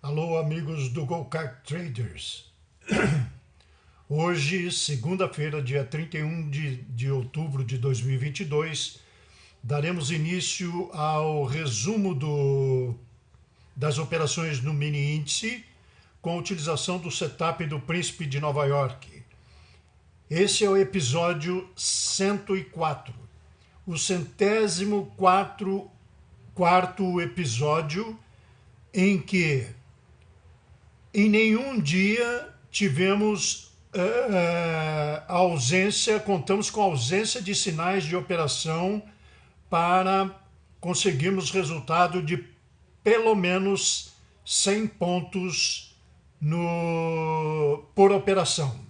Alô, amigos do Go-Kart Traders. Hoje, segunda-feira, dia 31 de outubro de 2022, daremos início ao resumo das operações no mini índice com a utilização do setup do Príncipe de Nova York. Esse é o episódio 104, o 104º episódio em que em nenhum dia tivemos contamos com a ausência de sinais de operação para conseguirmos resultado de pelo menos 100 pontos por operação,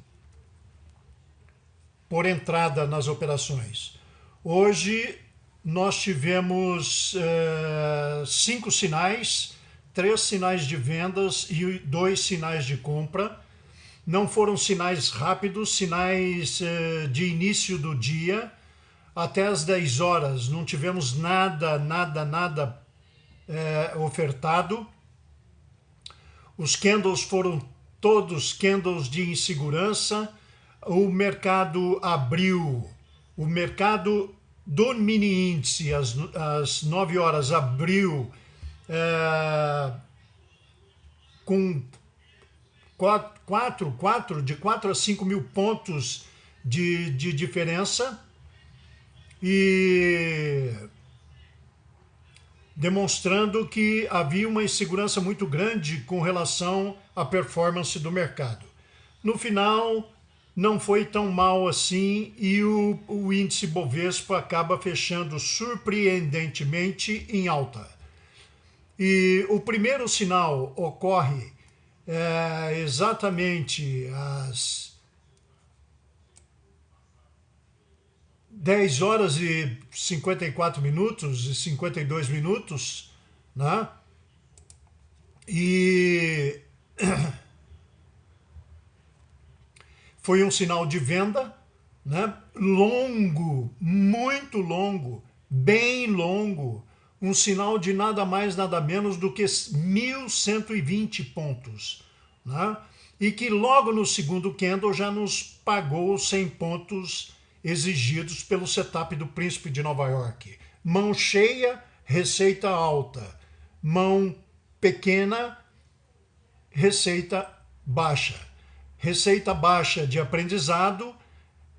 por entrada nas operações. Hoje nós tivemos 5 sinais, 3 sinais de vendas e 2 sinais de compra. Não foram sinais rápidos, sinais de início do dia. Até às 10 horas não tivemos nada ofertado. Os candles foram todos candles de insegurança. O mercado abriu, o mercado do mini índice às 9 horas abriu com 4 a 5 mil pontos de diferença e demonstrando que havia uma insegurança muito grande com relação à performance do mercado. No final, não foi tão mal assim e o índice Bovespa acaba fechando surpreendentemente em alta. E o primeiro sinal ocorre exatamente às 10 horas e 54 minutos e 52 minutos, né? E foi um sinal de venda, né? Longo, muito longo, bem longo, um sinal de nada mais, nada menos do que 1.120 pontos, né? E que logo no segundo candle já nos pagou 100 pontos exigidos pelo setup do Príncipe de Nova York. Mão cheia, receita alta. Mão pequena, receita baixa. Receita baixa de aprendizado,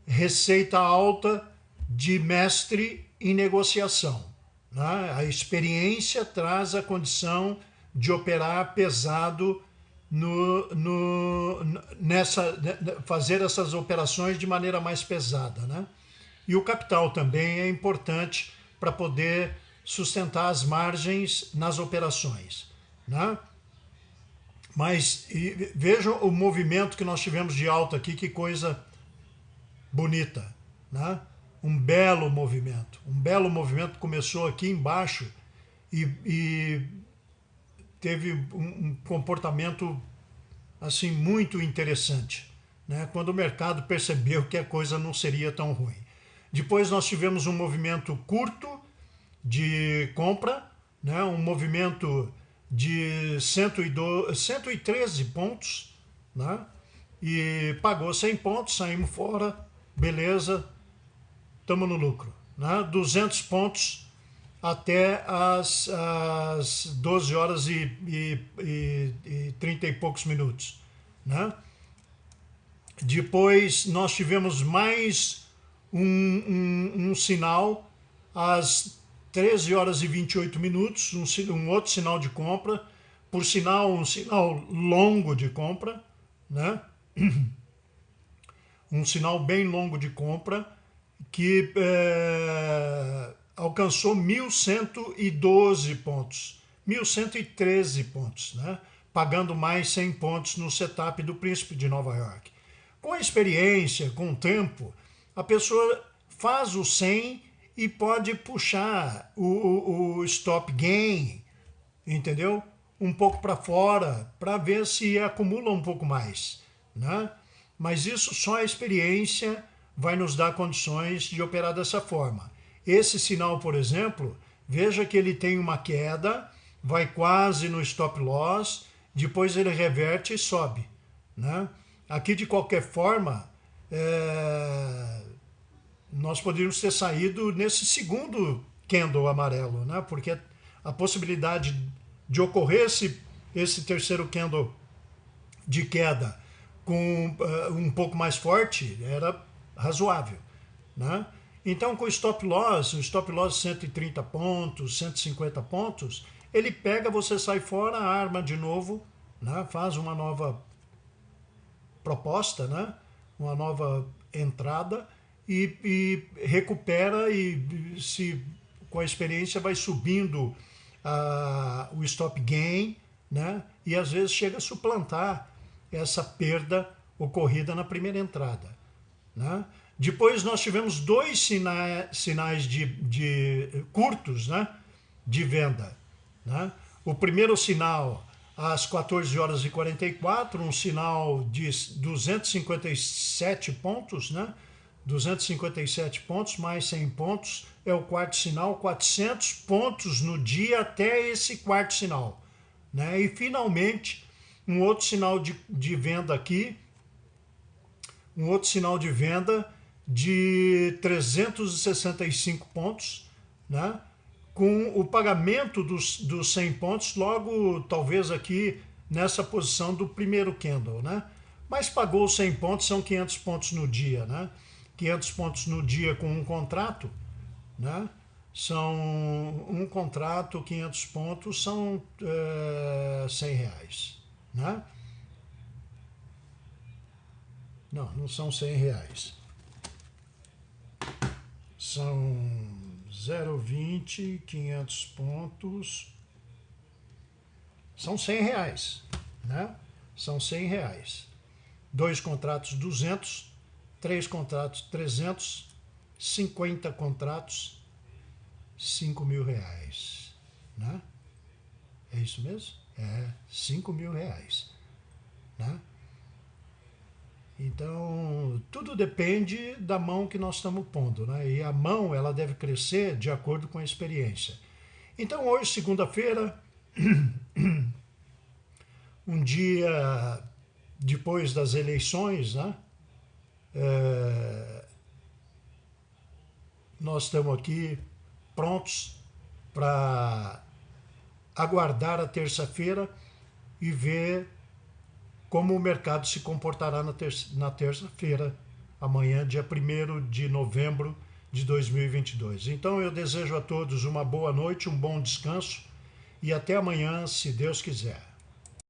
receita alta de mestre em negociação. A experiência traz a condição de operar pesado fazer essas operações de maneira mais pesada, né? E o capital também é importante para poder sustentar as margens nas operações, né? Mas vejam o movimento que nós tivemos de alta aqui, que coisa bonita, né? Um belo movimento começou aqui embaixo e teve um comportamento assim muito interessante, né? Quando o mercado percebeu que a coisa não seria tão ruim. Depois nós tivemos um movimento curto de compra, né? Um movimento de 113 pontos, né? E pagou 100 pontos, saímos fora, beleza, estamos no lucro, né? 200 pontos até as 12 horas e 30 e poucos minutos, né? Depois nós tivemos mais um sinal às 13 horas e 28 minutos, um outro sinal de compra, por sinal um sinal longo de compra, né? Um sinal bem longo de compra que alcançou 1.112 pontos, 1.113 pontos, né? Pagando mais 100 pontos no setup do Príncipe de Nova York. Com a experiência, com o tempo, a pessoa faz o 100 e pode puxar o stop gain, entendeu? Um pouco para fora, para ver se acumula um pouco mais, né? Mas isso só a experiência vai nos dar condições de operar dessa forma. Esse sinal, por exemplo, veja que ele tem uma queda, vai quase no stop loss depois ele reverte e sobe, né? Aqui, de qualquer forma, nós poderíamos ter saído nesse segundo candle amarelo, né? Porque a possibilidade de ocorrer esse terceiro candle de queda com um pouco mais forte era razoável, né? Então, com o stop loss 130 pontos, 150 pontos, ele pega, você sai fora, arma de novo, né? Faz uma nova proposta, né? Uma nova entrada e recupera e se com a experiência vai subindo o stop gain, né? E às vezes chega a suplantar essa perda ocorrida na primeira entrada, né? Depois nós tivemos dois sinais de curtos, né? De venda, né? O primeiro sinal às 14 horas e 44, um sinal de 257 pontos, né? 257 pontos mais 100 pontos é o quarto sinal, 400 pontos no dia até esse quarto sinal, né? E finalmente um outro sinal de venda aqui, um outro sinal de venda de 365 pontos, né? Com o pagamento dos 100 pontos logo talvez aqui nessa posição do primeiro candle, né? Mas pagou os 100 pontos, são 500 pontos no dia, né? 500 pontos no dia com um contrato, né? São um contrato, 500 pontos, são R$100, né? Não são R$100. São 0,20, 500 pontos, são R$100, né? São R$100. 2 contratos, 200, 3 contratos, 300, 50 contratos, R$5.000, né? É isso mesmo? É, R$5.000, né? Então, tudo depende da mão que nós estamos pondo, né? E a mão, ela deve crescer de acordo com a experiência. Então, hoje, segunda-feira, um dia depois das eleições, né? Nós estamos aqui prontos para aguardar a terça-feira e ver como o mercado se comportará na terça-feira, amanhã, dia 1º de novembro de 2022. Então eu desejo a todos uma boa noite, um bom descanso e até amanhã, se Deus quiser.